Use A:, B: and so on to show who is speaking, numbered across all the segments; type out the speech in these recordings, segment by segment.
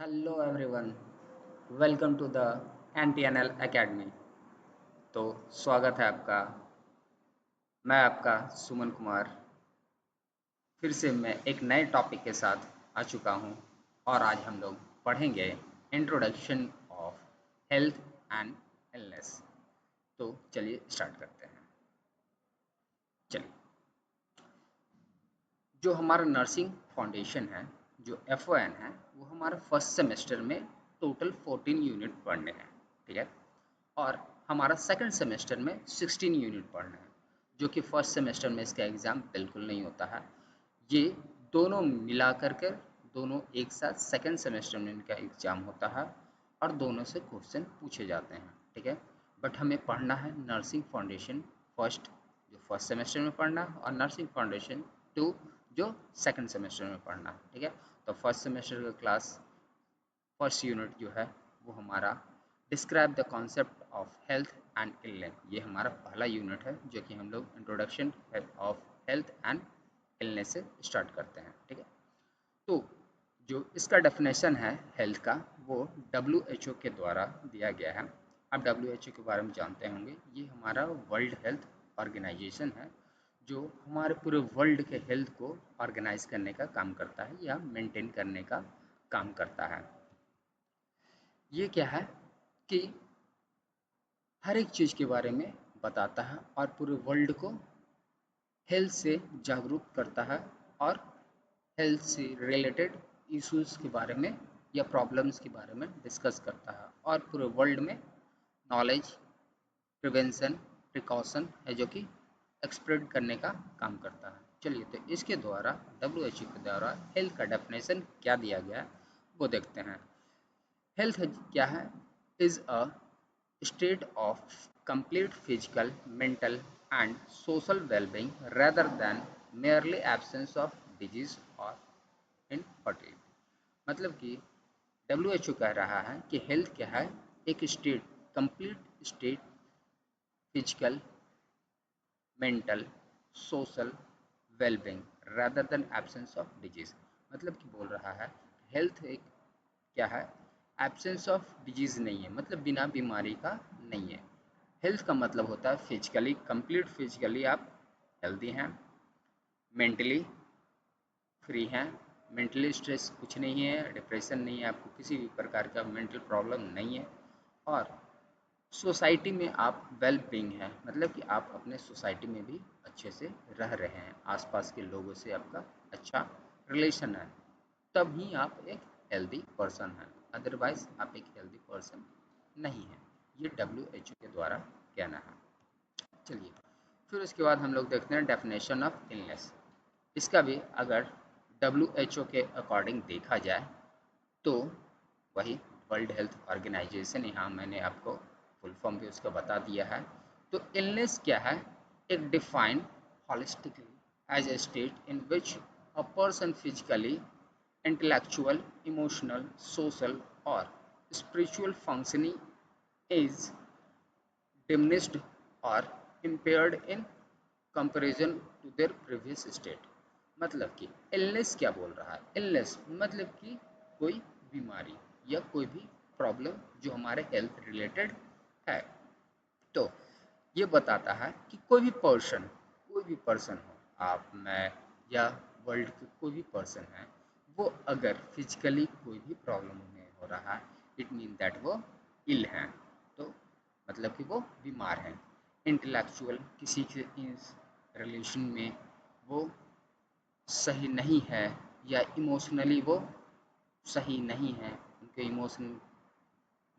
A: Hello everyone, welcome to the NTNL academy. तो स्वागत है आपका। मैं आपका सुमन कुमार फिर से मैं एक नए टॉपिक के साथ आ चुका हूं और आज हम लोग पढ़ेंगे introduction of health and illness. तो चलिए स्टार्ट करते हैं। चलिए, जो हमारा नर्सिंग फाउंडेशन है, जो FON है, वो हमारा फर्स्ट सेमेस्टर में टोटल 14 यूनिट पढ़ने हैं। ठीक है। और हमारा सेकंड सेमेस्टर में 16 यूनिट पढ़ना है, जो कि फर्स्ट सेमेस्टर में इसका एग्ज़ाम बिल्कुल नहीं होता है। ये दोनों मिला कर दोनों एक साथ सेकंड सेमेस्टर में इनका एग्ज़ाम होता है और दोनों से क्वेश्चन पूछे जाते हैं। ठीक है। बट हमें पढ़ना है नर्सिंग फाउंडेशन फर्स्ट, जो फर्स्ट सेमेस्टर में पढ़ना, और नर्सिंग फाउंडेशन 2 जो सेकंड सेमेस्टर में पढ़ना। ठीक है। तो फर्स्ट सेमेस्टर का क्लास फर्स्ट यूनिट जो है वो हमारा describe the concept of health and illness. ये हमारा पहला यूनिट है जो कि हम लोग introduction of health and illness से स्टार्ट करते हैं। ठीक है। तो जो इसका डेफिनेशन है हेल्थ का, वो WHO के द्वारा दिया गया है। आप WHO के बारे में जानते होंगे। ये हमारा वर्ल्ड हेल्थ ऑर्गेनाइजेशन है, जो हमारे पूरे वर्ल्ड के हेल्थ को ऑर्गेनाइज करने का काम करता है या मेंटेन करने का काम करता है। ये क्या है कि हर एक चीज़ के बारे में बताता है और पूरे वर्ल्ड को हेल्थ से जागरूक करता है और हेल्थ से रिलेटेड इश्यूज़ के बारे में या प्रॉब्लम्स के बारे में डिस्कस करता है और पूरे वर्ल्ड में नॉलेज, प्रिवेंशन, प्रिकॉशन है जो कि एक्सप्रेड करने का काम करता है। चलिए, तो इसके द्वारा WHO के द्वारा हेल्थ का डेफिनेशन क्या दिया गया है वो देखते हैं। हेल्थ क्या है? Is a state of complete physical, mental, and social well-being rather than merely absence of disease or infertility। मतलब कि WHO कह रहा है कि हेल्थ क्या है? एक state, complete state, physical, mental, social wellbeing rather than absence of disease. मतलब कि बोल रहा है हेल्थ एक क्या है? एब्सेंस ऑफ डिजीज नहीं है, मतलब बिना बीमारी का नहीं है। हेल्थ का मतलब होता है फिजिकली, कंप्लीट फिजिकली आप हेल्दी हैं, मेंटली फ्री हैं, मेंटली स्ट्रेस कुछ नहीं है, डिप्रेशन नहीं है, आपको किसी भी प्रकार का मेंटल प्रॉब्लम नहीं है, और सोसाइटी में आप वेल बीइंग हैं, मतलब कि आप अपने सोसाइटी में भी अच्छे से रह रहे हैं, आसपास के लोगों से आपका अच्छा रिलेशन है, तब ही आप एक हेल्दी पर्सन हैं। अदरवाइज आप एक हेल्दी पर्सन नहीं हैं। ये WHO के द्वारा कहना है। चलिए, फिर उसके बाद हम लोग देखते हैं डेफिनेशन ऑफ इलनेस। इसका भी अगर WHO के अकॉर्डिंग देखा जाए तो वही वर्ल्ड हेल्थ ऑर्गेनाइजेशन, यहाँ मैंने आपको फुल फॉर्म भी उसका बता दिया है। तो इलनेस क्या है? एक defined holistically as a state in which a person physically, intellectual, emotional, social और spiritual functioning is diminished or impaired in comparison to their previous state। मतलब कि इलनेस क्या बोल रहा है? इलनेस मतलब कि कोई बीमारी या कोई भी प्रॉब्लम जो हमारे हेल्थ रिलेटेड है। तो ये बताता है कि कोई भी पर्सन हो, आप, मैं या वर्ल्ड के कोई भी पर्सन है, वो अगर फिजिकली कोई भी प्रॉब्लम में हो रहा है, इट मीन दैट वो इल हैं। तो मतलब कि वो बीमार हैं। इंटेलेक्चुअल, किसी के रिलेशन में वो सही नहीं है, या इमोशनली वो सही नहीं है, उनके इमोशन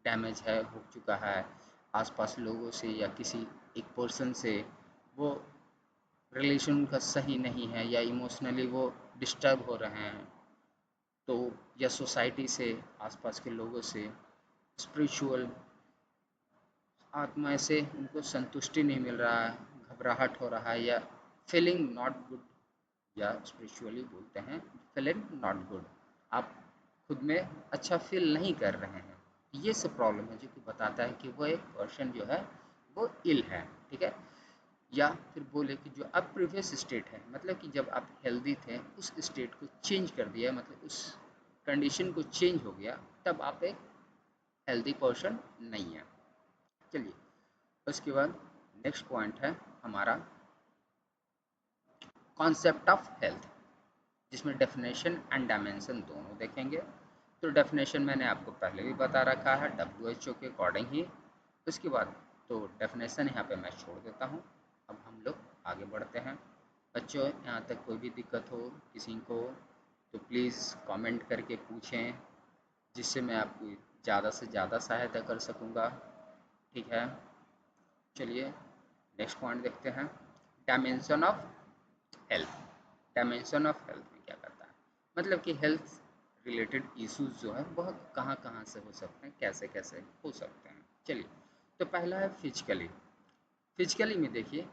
A: डैमेज है, हो चुका है आसपास लोगों से या किसी एक पर्सन से, वो रिलेशन उनका सही नहीं है, या इमोशनली वो डिस्टर्ब हो रहे हैं, तो या सोसाइटी से, आसपास के लोगों से, स्पिरिचुअल आत्मा से उनको संतुष्टि नहीं मिल रहा है, घबराहट हो रहा है, या फीलिंग नॉट गुड, या स्पिरिचुअली बोलते हैं फीलिंग नॉट गुड, आप खुद में अच्छा फील नहीं कर रहे हैं। ये सब प्रॉब्लम है जो कि बताता है कि वो एक पर्सन जो है वो इल है। ठीक है। या फिर बोले कि जो अब प्रीवियस स्टेट है, मतलब कि जब आप हेल्दी थे उस स्टेट को चेंज कर दिया, मतलब उस कंडीशन को चेंज हो गया, तब आप एक हेल्दी पर्सन नहीं है। चलिए, उसके बाद नेक्स्ट पॉइंट है हमारा कॉन्सेप्ट ऑफ हेल्थ, जिसमें डेफिनेशन एंड डायमेंशन दोनों देखेंगे। तो डेफिनेशन मैंने आपको पहले भी बता रखा है WHO के अकॉर्डिंग ही। उसके बाद तो डेफिनेशन यहाँ पे मैं छोड़ देता हूँ। अब हम लोग आगे बढ़ते हैं। बच्चों, यहाँ तक कोई भी दिक्कत हो किसी को तो प्लीज़ कमेंट करके पूछें, जिससे मैं आपकी ज़्यादा से ज़्यादा सहायता कर सकूँगा। ठीक है, चलिए नेक्स्ट पॉइंट देखते हैं, dimension of health. Dimension of health में क्या करता है, मतलब कि हेल्थ रिलेटेड इश्यूज जो है वह कहाँ कहाँ से हो सकते हैं, कैसे कैसे हो सकते हैं। चलिए, तो पहला है फिजिकली। फिजिकली में देखिए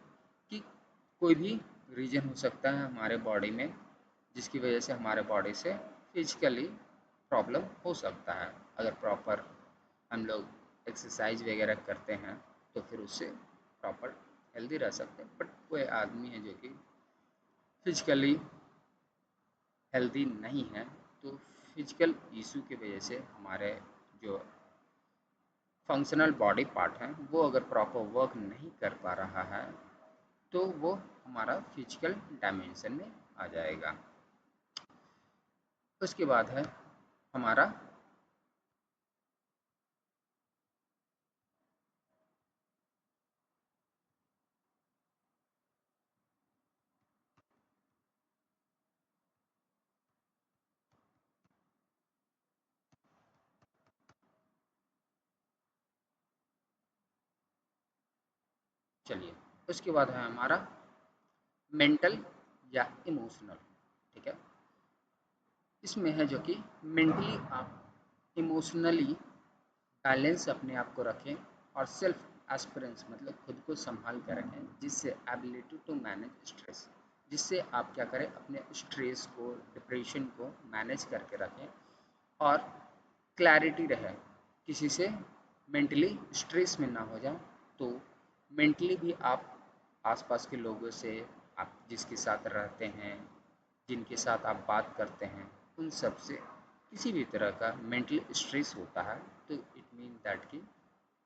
A: कि कोई भी रीजन हो सकता है हमारे बॉडी में जिसकी वजह से हमारे बॉडी से फिजिकली प्रॉब्लम हो सकता है। अगर प्रॉपर हम लोग एक्सरसाइज वगैरह करते हैं तो फिर उससे प्रॉपर हेल्दी रह सकते हैं। बट कोई आदमी है जो कि फिजिकली हेल्दी नहीं है, तो फिजिकल इशू की वजह से हमारे जो फंक्शनल बॉडी पार्ट हैं वो अगर प्रॉपर वर्क नहीं कर पा रहा है तो वो हमारा फिजिकल डायमेंशन में आ जाएगा। उसके बाद है हमारा चलिए, उसके बाद है हमारा मेंटल या इमोशनल। ठीक है, इसमें है जो कि मेंटली आप इमोशनली बैलेंस अपने आप को रखें और सेल्फ एस्पिरेंस मतलब खुद को संभाल कर रखें, जिससे एबिलिटी टू मैनेज स्ट्रेस, जिससे आप क्या करें अपने स्ट्रेस को डिप्रेशन को मैनेज करके रखें और क्लैरिटी रहे, किसी से मेंटली स्ट्रेस में ना हो जाए। तो मेंटली भी आप आसपास के लोगों से, आप जिसके साथ रहते हैं, जिनके साथ आप बात करते हैं, उन सब से किसी भी तरह का मेंटल स्ट्रेस होता है तो इट मीन दैट कि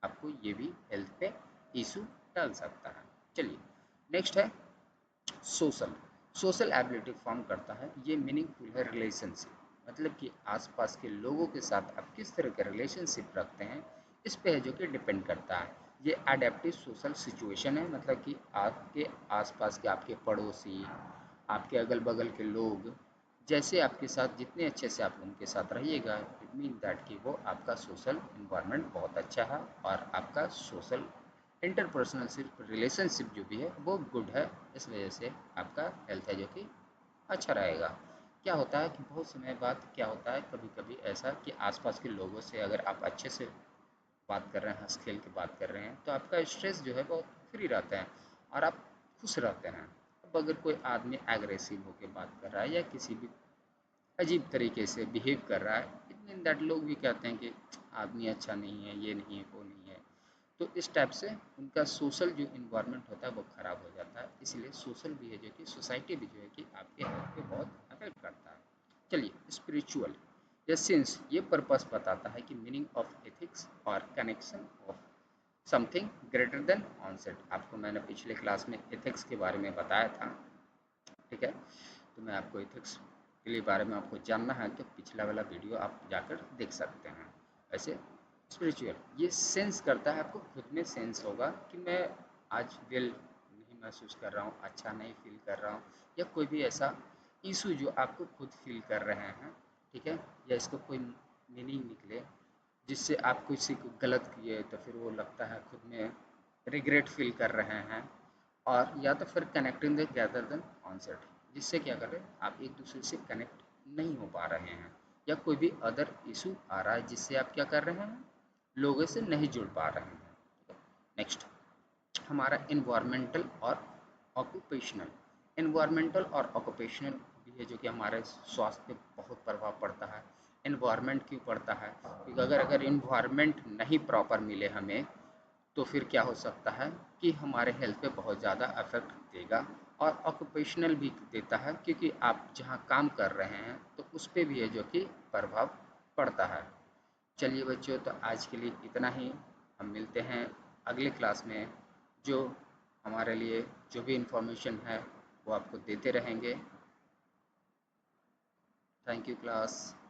A: आपको ये भी हेल्थ पे इशू डाल सकता है। चलिए, नेक्स्ट है सोशल। सोशल एबिलिटी फॉर्म करता है, ये मीनिंगफुल है रिलेशनशिप, मतलब कि आसपास के लोगों के साथ आप किस तरह के रिलेशनशिप रखते हैं इस पे है जो कि डिपेंड करता है। ये अडेप्टिव सोशल सिचुएशन है, मतलब कि आपके आसपास के आपके पड़ोसी, आपके अगल बगल के लोग जैसे आपके साथ जितने अच्छे से आप उनके साथ रहिएगा, इट मीन दैट कि वो आपका सोशल इन्वायरमेंट बहुत अच्छा है और आपका सोशल इंटरपर्सनल रिलेशनशिप जो भी है वो गुड है। इस वजह से आपका हेल्थ है जो कि अच्छा रहेगा। क्या होता है कि बहुत समय बाद क्या होता है, कभी कभी ऐसा कि आसपास के लोगों से अगर आप अच्छे से बात कर रहे हैं, हंस खेल के बात कर रहे हैं, तो आपका स्ट्रेस जो है वो फ्री रहता है और आप खुश रहते हैं। अब अगर कोई आदमी एग्रेसिव होकर बात कर रहा है या किसी भी अजीब तरीके से बिहेव कर रहा है, इट मीन दैट लोग भी कहते हैं कि आदमी अच्छा नहीं है, ये नहीं है, वो नहीं है। तो इस टाइप से उनका सोशल जो इन्वायरमेंट होता है वो ख़राब हो जाता है। इसलिए सोशल भी है जो कि सोसाइटी भी जो है कि आपके हेल्थ पे बहुत अफेक्ट करता है। चलिए, स्पिरिचुअल या सिंस ये पर्पस बताता है कि मीनिंग ऑफ एथिक्स और connection of something greater than onset. आपको मैंने पिछले क्लास में एथिक्स के बारे में बताया था। ठीक है, तो मैं आपको एथिक्स के लिए बारे में आपको जानना है तो पिछला वाला वीडियो आप जाकर देख सकते हैं। ऐसे स्पिरिचुअल ये सेंस करता है, आपको खुद में सेंस होगा कि मैं आज वेल नहीं महसूस कर रहा हूँ, अच्छा नहीं फील कर रहा हूँ, या कोई भी ऐसा इशू जो आपको खुद फील कर रहे हैं। ठीक है, या इसको कोई मीनिंग निकले जिससे आप किसी को गलत किए तो फिर वो लगता है खुद में रिग्रेट फील कर रहे हैं, और या तो फिर connecting together then concept, जिससे क्या कर रहे हैं आप एक दूसरे से कनेक्ट नहीं हो पा रहे हैं, या कोई भी अदर इशू आ रहा है जिससे आप क्या कर रहे हैं लोगों से नहीं जुड़ पा रहे हैं। नेक्स्ट हमारा इन्वायरमेंटल और ऑक्यूपेशनल। इन्वायरमेंटल और ऑक्यूपेशनल भी है जो कि हमारे स्वास्थ्य पे बहुत प्रभाव पड़ता है। इन्वायरमेंट क्यों पड़ता है, क्योंकि अगर अगर इन्वायरमेंट नहीं प्रॉपर मिले हमें तो फिर क्या हो सकता है कि हमारे हेल्थ पे बहुत ज़्यादा अफेक्ट देगा। और ऑक्यूपेशनल भी देता है, क्योंकि आप जहाँ काम कर रहे हैं तो उस पर भी है जो कि प्रभाव पड़ता है। चलिए बच्चों, तो आज के लिए इतना ही। हम मिलते हैं अगले क्लास में, जो हमारे लिए जो भी इंफॉर्मेशन है वो आपको देते रहेंगे। Thank you class.